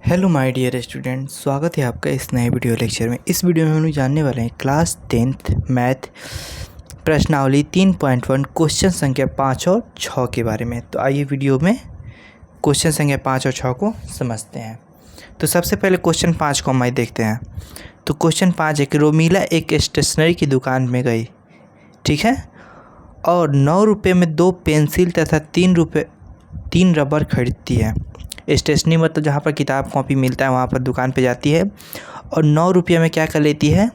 Hello my dear student, स्वागत है आपका इस नए वीडियो लेक्चर में। इस वीडियो में हम लोग जानने वाले हैं क्लास 10th मैथ प्रश्नावली 3.1 क्वेश्चन संख्या 5 और 6 के बारे में। तो आइए वीडियो में क्वेश्चन संख्या 5 और 6 को समझते हैं। तो सबसे पहले क्वेश्चन 5 को हम देखते हैं। तो क्वेश्चन 5 है कि रोमीला एक स्टेशनरी की दुकान में गई, ठीक है, और 9 रुपये में 2 पेंसिल तथा 3 रबर खरीदती है। स्टेशनरी मतलब जहाँ पर किताब कॉपी मिलता है वहाँ पर दुकान पे जाती है और 9 रुपये में क्या कर लेती है,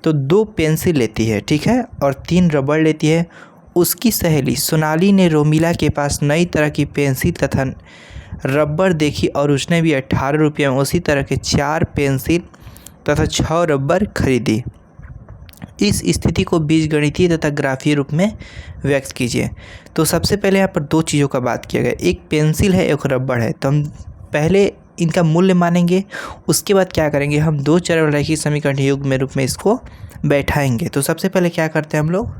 तो 2 पेंसिल लेती है, ठीक है, और 3 रबड़ लेती है। उसकी सहेली सोनाली ने रोमीला के पास नई तरह की पेंसिल तथा रबड़ देखी और उसने भी 18 रुपये में उसी तरह के 4 पेंसिल तथा 6 रबड़ खरीदी। इस स्थिति को बीजगणितीय तथा ग्राफीय रूप में व्यक्त कीजिए। तो सबसे पहले यहाँ पर 2 चीज़ों का बात किया गया, एक पेंसिल है एक रबड़ है। तो हम पहले इनका मूल्य मानेंगे, उसके बाद क्या करेंगे, हम 2 चररैखिक समीकरण युग्म रूप में इसको बैठाएंगे। तो सबसे पहले क्या करते हैं हम लोग,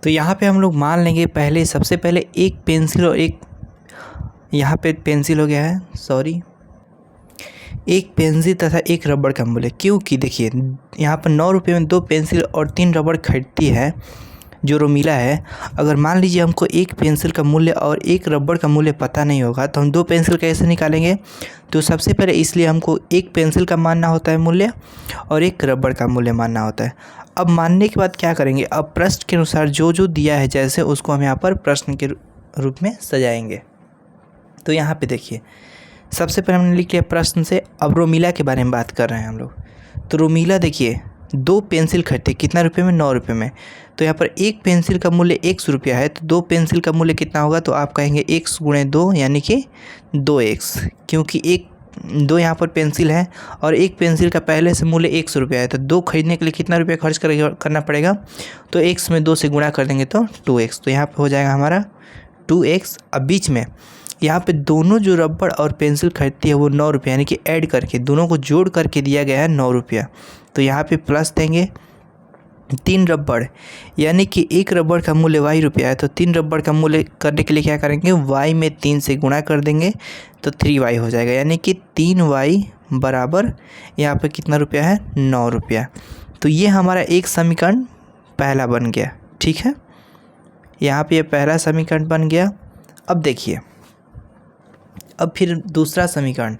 तो यहाँ पे हम लोग मान लेंगे पहले सबसे पहले एक पेंसिल और एक, यहाँ पे पेंसिल हो गया है, सॉरी, एक पेंसिल तथा एक रबड़ का मूल्य। क्योंकि देखिए यहाँ पर 9 रुपये में 2 पेंसिल और 3 रबड़ खरीदती है जो रोमीला है। अगर मान लीजिए हमको एक पेंसिल का मूल्य और एक रबड़ का मूल्य पता नहीं होगा तो हम 2 पेंसिल कैसे निकालेंगे। तो सबसे पहले इसलिए हमको एक पेंसिल का मानना होता है मूल्य और एक रबड़ का मूल्य मानना होता है। अब मानने के बाद क्या करेंगे, अब प्रश्न के अनुसार जो जो दिया है जैसे उसको हम यहाँ पर प्रश्न के रूप में सजाएंगे। तो यहाँ पर देखिए सबसे पहले हमने लिख लिया प्रश्न से। अब रोमीला के बारे में बात कर रहे हैं हम लोग। तो रोमीला देखिए 2 पेंसिल खरीदते, कितना रुपये में, 9 रुपये में। तो यहाँ पर एक पेंसिल का मूल्य 100 रुपया है, तो 2 पेंसिल का मूल्य कितना होगा, तो आप कहेंगे 1 गुणे 2 यानी कि 2x, क्योंकि 2 यहाँ पर पेंसिल है और एक पेंसिल का पहले से मूल्य 100 रुपया है। तो 2 खरीदने के लिए कितना रुपया खर्च करना पड़ेगा, तो x में 2 से गुणा कर देंगे तो 2x। तो यहाँ पर हो जाएगा हमारा 2x। अब बीच में यहाँ पे दोनों जो रबड़ और पेंसिल खरीदती है वो 9 रुपये, यानी कि ऐड करके दोनों को जोड़ करके दिया गया है 9 रुपया। तो यहाँ पे प्लस देंगे 3 रबड़, यानी कि एक रबड़ का मूल्य y रुपया है, तो 3 रबड़ का मूल्य करने के लिए क्या करेंगे, y में 3 से गुणा कर देंगे तो 3y हो जाएगा, यानी कि 3y बराबर यहाँ पे कितना रुपया है, 9 रुपया। तो ये हमारा एक समीकरण पहला बन गया, ठीक है, यहाँ पे ये पहला समीकरण बन गया। अब देखिए अब फिर दूसरा समीकरण,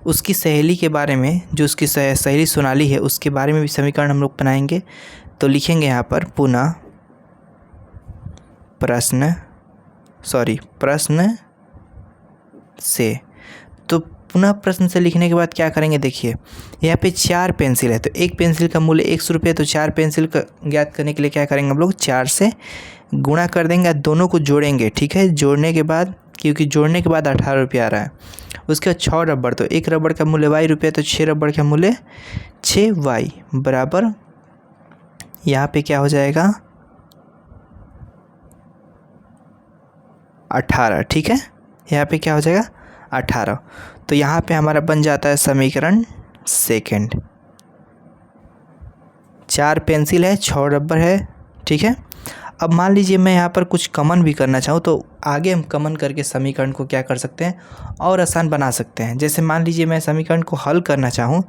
उसकी सहेली के बारे में, जो उसकी सहेली सोनाली है उसके बारे में भी समीकरण हम लोग बनाएंगे। तो लिखेंगे यहाँ पर पुनः प्रश्न से। तो पुनः प्रश्न से लिखने के बाद क्या करेंगे, देखिए यहाँ पे 4 पेंसिल है, तो एक पेंसिल का मूल्य 100 रुपये, तो 4 पेंसिल का ज्ञात करने के लिए क्या करेंगे हम लोग, 4 से गुणा कर देंगे, दोनों को जोड़ेंगे, ठीक है। जोड़ने के बाद, क्योंकि जोड़ने के बाद 18 रुपये आ रहा है, उसके बाद 6 रबड़, तो एक रबड़ का मूल्य y रुपये, तो 6 रबड़ का मूल्य 6y बराबर यहाँ पे क्या हो जाएगा, 18, ठीक है, यहाँ पे क्या हो जाएगा 18। तो यहाँ पे हमारा बन जाता है समीकरण सेकंड। 4 पेंसिल है, 6 रबड़ है, ठीक है। अब मान लीजिए मैं यहाँ पर कुछ कमन भी करना चाहूँ तो आगे हम कमन करके समीकरण को क्या कर सकते हैं और आसान बना सकते हैं। जैसे मान लीजिए मैं समीकरण को हल करना चाहूँ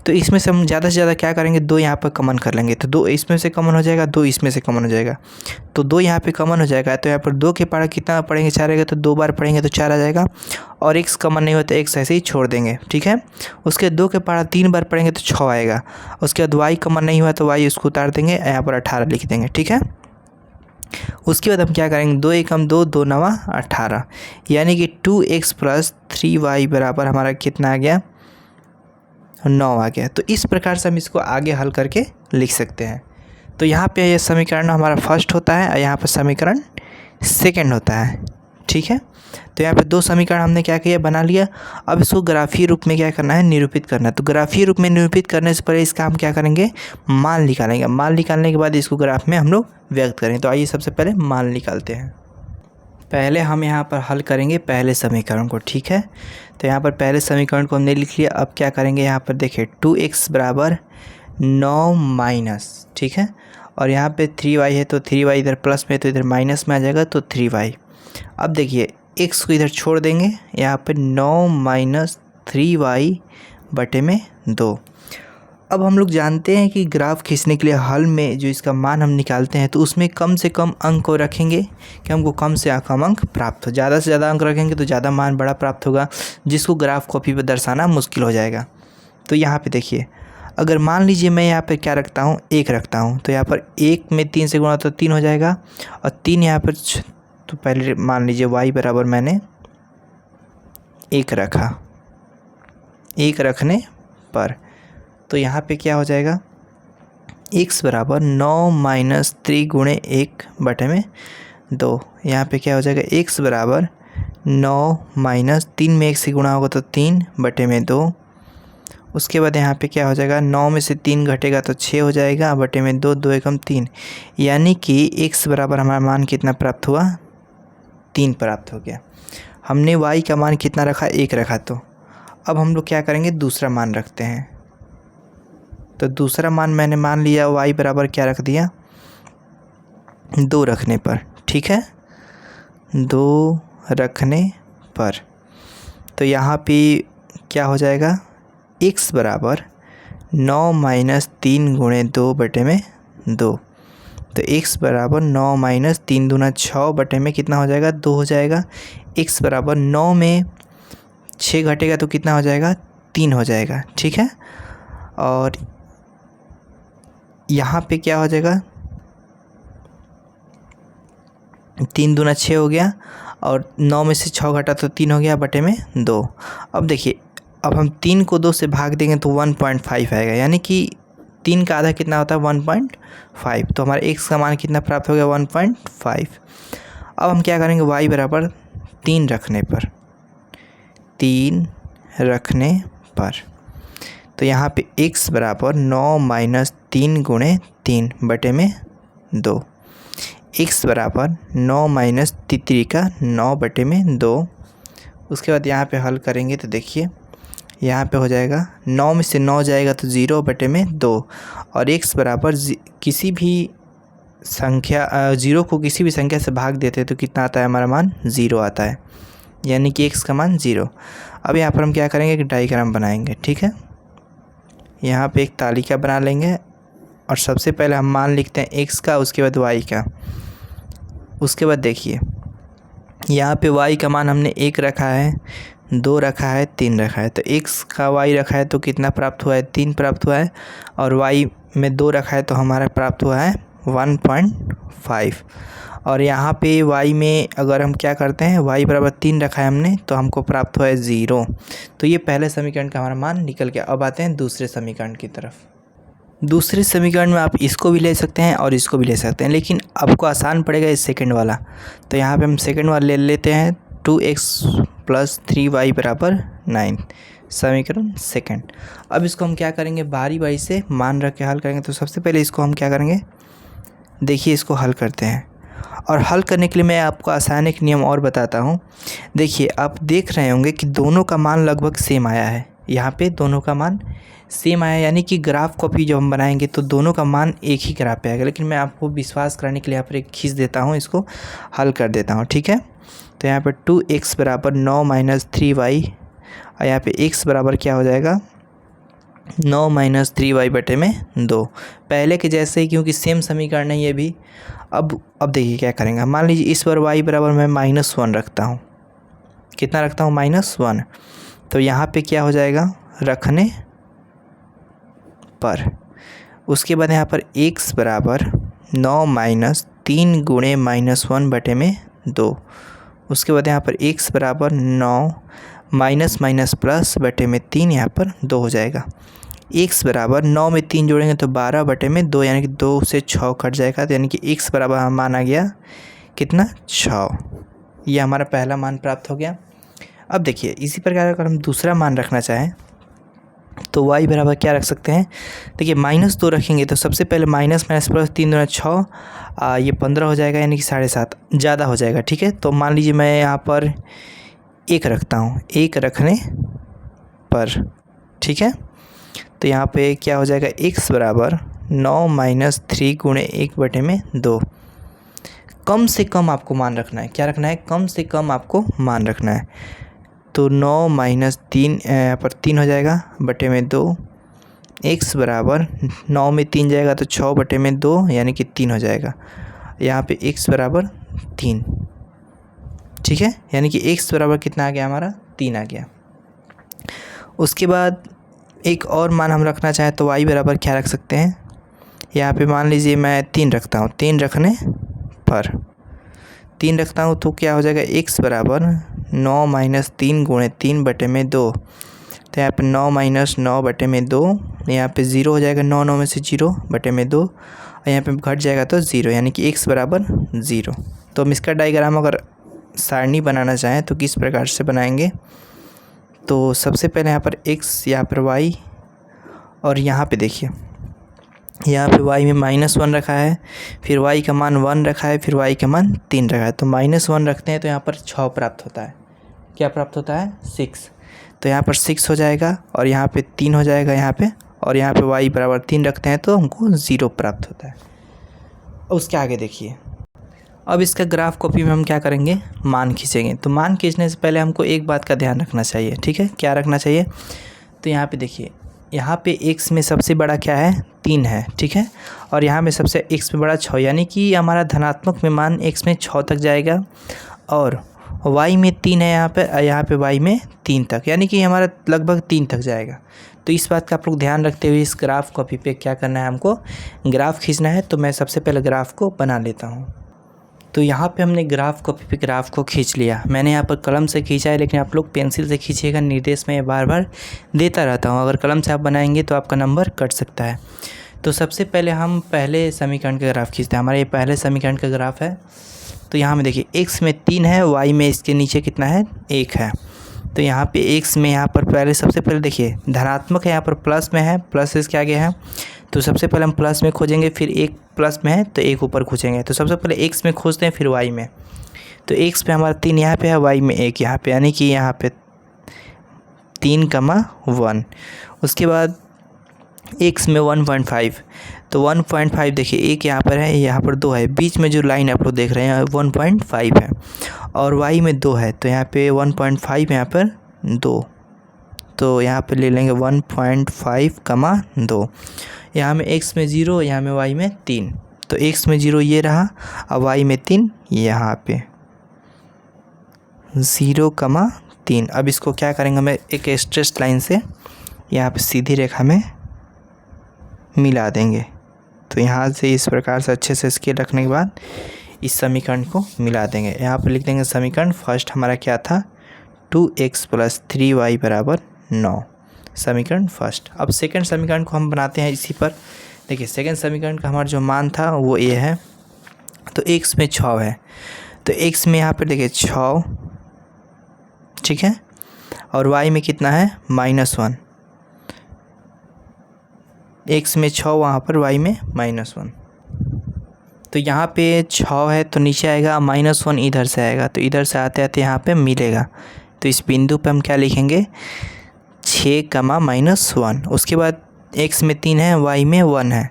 तो इसमें से हम ज़्यादा से ज़्यादा क्या करेंगे, 2 यहाँ पर कमन कर लेंगे, तो 2 इसमें से कमन हो जाएगा, 2 इसमें से कमन हो जाएगा, तो 2 यहाँ पे कमन हो जाएगा। तो यहाँ पर 2 के पारा कितना पढ़ेंगे, 4 आएगा, तो 2 बार पढ़ेंगे तो 4 आ जाएगा, और x कमन नहीं होता, x ऐसे ही छोड़ देंगे, ठीक है। उसके 2 के पारा 3 बार पढ़ेंगे तो 6 आएगा। उसके बाद y कमन नहीं हुआ तो y उसको उतार देंगे, यहाँ पर 18 लिख देंगे, ठीक है। उसके बाद हम क्या करेंगे, 2 एकम 2, 2 नवा 18, यानी कि 2x प्लस 3y बराबर हमारा कितना आ गया, 9 आ गया। तो इस प्रकार से हम इसको आगे हल करके लिख सकते हैं। तो यहाँ पे ये समीकरण हमारा फर्स्ट होता है और यहाँ पर समीकरण सेकंड होता है, ठीक है। तो यहाँ पे 2 समीकरण हमने क्या किया, बना लिया। अब इसको ग्राफीय रूप में क्या करना है, निरूपित करना है। तो ग्राफीय रूप में निरूपित करने से पहले इसका हम क्या करेंगे, मान निकालेंगे। मान निकालने के बाद इसको ग्राफ में हम लोग व्यक्त करेंगे। तो आइए सबसे पहले मान निकालते हैं। पहले हम यहाँ पर हल करेंगे पहले समीकरण को, ठीक है। तो यहाँ पर पहले समीकरण को हमने लिख लिया। अब क्या करेंगे, यहाँ पर देखिए 2x बराबर 9 माइनस, ठीक है, और यहाँ पे 3y है तो 3y इधर प्लस में तो इधर माइनस में आ जाएगा, तो 3y। अब देखिए x को इधर छोड़ देंगे, यहाँ पे 9 माइनस 3y/2। अब हम लोग जानते हैं कि ग्राफ खींचने के लिए हल में जो इसका मान हम निकालते हैं तो उसमें कम से कम अंक को रखेंगे कि हमको कम से कम अंक प्राप्त हो। ज़्यादा से ज़्यादा अंक रखेंगे तो ज़्यादा मान बड़ा प्राप्त होगा, जिसको ग्राफ कॉपी पर दर्शाना मुश्किल हो जाएगा। तो यहाँ पे देखिए, अगर मान लीजिए मैं यहाँ पे क्या रखता हूँ, 1 रखता हूँ, तो यहाँ पर 1 में 3 से गुणा तो 3 हो जाएगा, और 3 यहाँ पर, तो पहले मान लीजिए y बराबर मैंने 1 रखा। 1 रखने पर तो यहाँ पे क्या हो जाएगा, x बराबर 9 - 3 × 1/2। यहाँ पे क्या हो जाएगा, x बराबर 9 - 3 में 1 से गुणा होगा तो 3/2। उसके बाद यहाँ पे क्या हो जाएगा, 9 में से 3 घटेगा तो 6 हो जाएगा, बटे में 2, 2 एकम 3, यानी कि x बराबर हमारा मान कितना प्राप्त हुआ, 3 प्राप्त हो गया। हमने y का मान कितना रखा, 1 रखा। तो अब हम लोग क्या करेंगे, दूसरा मान रखते हैं। तो दूसरा मान मैंने मान लिया y बराबर क्या रख दिया, 2 रखने पर, ठीक है, 2 रखने पर। तो यहाँ पे क्या हो जाएगा, x बराबर 9 - 3 × 2/2। तो x बराबर 9 - 3 दूना 6 बटे में कितना हो जाएगा, 2 हो जाएगा। x बराबर 9 में 6 घटेगा तो कितना हो जाएगा, 3 हो जाएगा, ठीक है। और यहाँ पे क्या हो जाएगा, 3 दूना 6 हो गया, और 9 में से 6 घटा तो 3 हो गया, बटे में 2। अब देखिए, अब हम 3 को 2 से भाग देंगे तो 1.5 आएगा, यानी कि 3 का आधा कितना होता है, 1.5। तो हमारा x का मान कितना प्राप्त हो गया, 1.5। अब हम क्या करेंगे, y बराबर 3 रखने पर, 3 रखने पर। तो यहाँ पे x बराबर 9 - 3 × 3/2। x बराबर 9 - 3 का 9/2। उसके बाद यहाँ पे हल करेंगे तो देखिए, यहाँ पे हो जाएगा, 9 में से 9 जाएगा तो 0/2, और x बराबर किसी भी संख्या 0 को किसी भी संख्या से भाग देते हैं तो कितना आता है, हमारा मान 0 आता है, यानी कि x का मान 0। अब यहाँ पर हम क्या करेंगे, एक डायग्राम बनाएंगे, ठीक है। यहाँ पे एक तालिका बना लेंगे, और सबसे पहले हम मान लिखते हैं x का, उसके बाद y का। उसके बाद देखिए, यहाँ पे y का मान हमने 1 रखा है, 2 रखा है, 3 रखा है। तो x का y रखा है तो कितना प्राप्त हुआ है, 3 प्राप्त हुआ है, और y में 2 रखा है तो हमारा प्राप्त हुआ है 1.5। और यहाँ पे y में अगर हम क्या करते हैं, y बराबर 3 रखा है हमने, तो हमको प्राप्त हुआ है 0। तो ये पहले समीकरण का हमारा मान निकल गया। अब आते हैं दूसरे समीकरण की तरफ। दूसरे समीकरण में आप इसको भी ले सकते हैं और इसको भी ले सकते हैं, लेकिन आपको आसान पड़ेगा इस सेकंड वाला। तो यहाँ पे हम सेकंड वाला ले लेते हैं, 2x + 3y = 9, समीकरण सेकंड। अब इसको हम क्या करेंगे, बारी बारी से मान रख के हल करेंगे। तो सबसे पहले इसको हम क्या करेंगे, देखिए इसको हल करते हैं। और हल करने के लिए मैं आपको आसान एक नियम और बताता हूँ। देखिए, आप देख रहे होंगे कि दोनों का मान लगभग सेम आया है। यहाँ पे दोनों का मान सेम आया, यानी कि ग्राफ कॉपी जब हम बनाएंगे तो दोनों का मान एक ही ग्राफ पे आएगा। लेकिन मैं आपको विश्वास कराने के लिए यहाँ पर एक खींच देता हूँ, इसको हल कर देता हूँ, ठीक है। तो यहाँ पर 2x बराबर 9 - 3y, और यहाँ पे x बराबर क्या हो जाएगा, 9 - 3y/2। पहले के जैसे ही, क्योंकि सेम समीकरण है ये भी। अब देखिए क्या करेंगे, मान लीजिए इस पर y बराबर मैं -1 रखता हूँ। कितना रखता हूँ, -1। तो यहाँ पे क्या हो जाएगा, रखने पर। उसके बाद यहाँ पर x बराबर 9 - 3 × -1/2। उसके बाद यहाँ पर x बराबर 9 -−+/3, यहाँ पर 2 हो जाएगा। x बराबर 9 में 3 जोड़ेंगे तो 12/2, यानी कि 2 से 6 कट जाएगा। तो यानी कि x बराबर हम माना गया कितना, 6। ये हमारा पहला मान प्राप्त हो गया। अब देखिए, इसी प्रकार अगर हम दूसरा मान रखना चाहें तो y बराबर क्या रख सकते हैं। देखिए, -2 रखेंगे तो सबसे पहले -−+3 दूना 6, ये 15 हो जाएगा, यानी कि 7.5 ज़्यादा हो जाएगा, ठीक है। तो मान लीजिए मैं यहाँ पर 1 रखता हूँ, 1 रखने पर, ठीक है। तो यहाँ पे क्या हो जाएगा, x बराबर 9 - 3 × 1/2। कम से कम आपको मान रखना है, क्या रखना है, कम से कम आपको मान रखना है। तो 9 माइनस 3 यहाँ पर 3 हो जाएगा बटे में 2। x बराबर 9 में 3 जाएगा तो 6 बटे में 2 यानी कि 3 हो जाएगा। यहाँ पे x बराबर 3, ठीक है, यानी कि x बराबर कितना आ गया हमारा 3 आ गया। उसके बाद एक और मान हम रखना चाहें तो y बराबर क्या रख सकते हैं, यहाँ पे मान लीजिए मैं 3 रखता हूँ, 3 रखने पर 3 रखता हूँ तो क्या हो जाएगा x बराबर 9 माइनस 3 गुणे 3 बटे में 2। तो यहाँ पे 9 माइनस 9 बटे में 2, यहाँ पे 0 हो जाएगा, 9 9 में से 0 बटे में 2 और यहाँ पे घट जाएगा तो 0, यानी कि x बराबर 0। तो हम इसका डायग्राम अगर सारणी बनाना चाहें तो किस प्रकार से बनाएंगे, तो सबसे पहले यहाँ पर x, यहाँ पर y और यहाँ पे देखिए यहाँ पे y में -1 रखा है, फिर y का मान 1 रखा है, फिर y का मान 3 रखा है। तो -1 रखते हैं तो यहाँ पर 6 प्राप्त होता है। क्या प्राप्त होता है 6। तो यहाँ पर 6 हो जाएगा और यहाँ पे 3 हो जाएगा यहाँ पे, और यहाँ पे y बराबर 3 रखते हैं तो हमको 0 प्राप्त होता है। उसके आगे देखिए, अब इसका ग्राफ कॉपी में हम क्या करेंगे, मान खींचेंगे। तो मान खींचने से पहले हमको एक बात का ध्यान रखना चाहिए, ठीक है, क्या रखना चाहिए, तो यहाँ पे देखिए, यहाँ पे x में सबसे बड़ा क्या है 3 है, ठीक है, और यहाँ में सबसे x में बड़ा 6, यानी कि हमारा धनात्मक में मान x में 6 तक जाएगा और y में 3 है यहाँ पे y में 3 तक, यानी कि हमारा लगभग 3 तक जाएगा। तो इस बात का आप लोग ध्यान रखते हुए इस ग्राफ कॉपी पे क्या करना है, हमको ग्राफ खींचना है। तो मैं सबसे पहले ग्राफ को बना लेता हूँ। तो यहाँ पे हमने ग्राफ कॉपी पे ग्राफ को खींच लिया। मैंने यहाँ पर कलम से खींचा है, लेकिन आप लोग पेंसिल से खींचिएगा, निर्देश मैं बार बार देता रहता हूँ। अगर कलम से आप बनाएंगे तो आपका नंबर कट सकता है। तो सबसे पहले हम पहले समीकरण का ग्राफ खींचते हैं। हमारा ये पहले समीकरण का ग्राफ है। तो यहाँ में देखिए x में 3 है, y में इसके नीचे कितना है 1 है। तो यहाँ पे x में यहाँ पर पहले सबसे पहले देखिए धनात्मक है, यहाँ पर प्लस में है, प्लस इसके आगे है। तो सबसे पहले हम प्लस में खोजेंगे, फिर एक प्लस में है तो एक ऊपर खोजेंगे। तो सबसे पहले x में खोजते हैं, फिर y में। तो x पे हमारा 3 यहाँ पे है, y में 1 यहाँ पे, यानी कि यहाँ पे 3,1। उसके बाद x में 1.5, तो 1.5 देखिए एक यहाँ पर है, यहाँ पर 2 है, बीच में जो लाइन आप लोग देख रहे हैं 1.5 है, और y में 2 है। तो यहाँ पे 1.5 यहाँ पर 2, तो यहाँ पे ले लेंगे 1.5, 2। यहाँ में x में 0, यहाँ में y में 3। तो x में 0 ये रहा, और y में 3 यहाँ पे 0, 3। अब इसको क्या करेंगे, हमें एक स्ट्रेट लाइन से यहाँ पे सीधी रेखा में मिला देंगे। तो यहाँ से इस प्रकार से अच्छे से स्केल रखने के बाद इस समीकरण को मिला देंगे। यहाँ पर लिख देंगे समीकरण फर्स्ट हमारा क्या था 2x + 3y = 9, समीकरण फर्स्ट। अब सेकंड समीकरण को हम बनाते हैं इसी पर। देखिए सेकंड समीकरण का हमारा जो मान था वो ये है। तो x में 6 है, तो x में यहाँ पर देखिए 6, ठीक है, और y में कितना है -1। x में 6 वहाँ पर, y में -1। तो यहाँ पे 6 है तो नीचे आएगा, -1 इधर से आएगा, तो इधर से आते आते यहाँ पे मिलेगा। तो इस बिंदु पे हम क्या लिखेंगे 6, -1। उसके बाद x में 3 है, y में 1 है।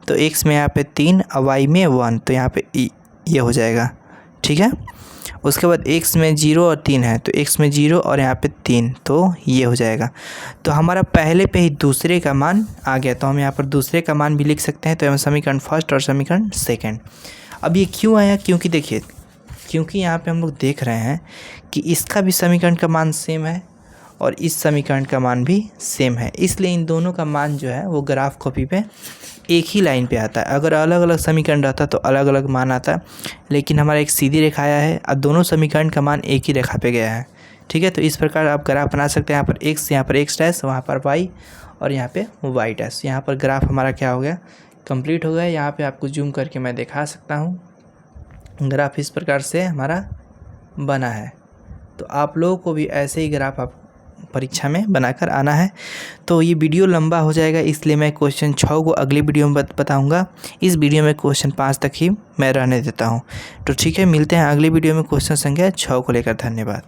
तो x में यहाँ पे 3 और y में 1, तो यहाँ पे ये हो जाएगा, ठीक है। उसके बाद x में 0 और 3 है, तो x में 0 और यहाँ पे 3, तो ये हो जाएगा। तो हमारा पहले पे ही दूसरे का मान आ गया, तो हम यहाँ पर दूसरे का मान भी लिख सकते हैं। तो हम समीकरण फर्स्ट और समीकरण सेकंड। अब ये क्यों आया, क्योंकि देखिए, क्योंकि यहाँ पे हम लोग देख रहे हैं कि इसका भी समीकरण का मान सेम है और इस समीकरण का मान भी सेम है, इसलिए इन दोनों का मान जो है वो ग्राफ कॉपी पे एक ही लाइन पे आता है। अगर अलग अलग समीकरण रहता तो अलग अलग मान आता, लेकिन हमारा एक सीधी रेखा आया है, अब दोनों समीकरण का मान एक ही रेखा पे गया है, ठीक है। तो इस प्रकार आप ग्राफ बना सकते हैं। यहाँ पर x डैश, वहाँ पर y और यहाँ पे y डैश। यहाँ पर ग्राफ हमारा क्या हो गया, कंप्लीट हो गया। यहाँ पे आपको जूम करके मैं दिखा सकता हूँ, ग्राफ इस प्रकार से हमारा बना है। तो आप लोगों को भी ऐसे ही ग्राफ आप परीक्षा में बनाकर आना है। तो ये वीडियो लंबा हो जाएगा, इसलिए मैं क्वेश्चन 6 को अगली वीडियो में बताऊंगा। इस वीडियो में क्वेश्चन 5 तक ही मैं रहने देता हूं। तो ठीक है, मिलते हैं अगली वीडियो में क्वेश्चन संख्या 6 को लेकर। धन्यवाद।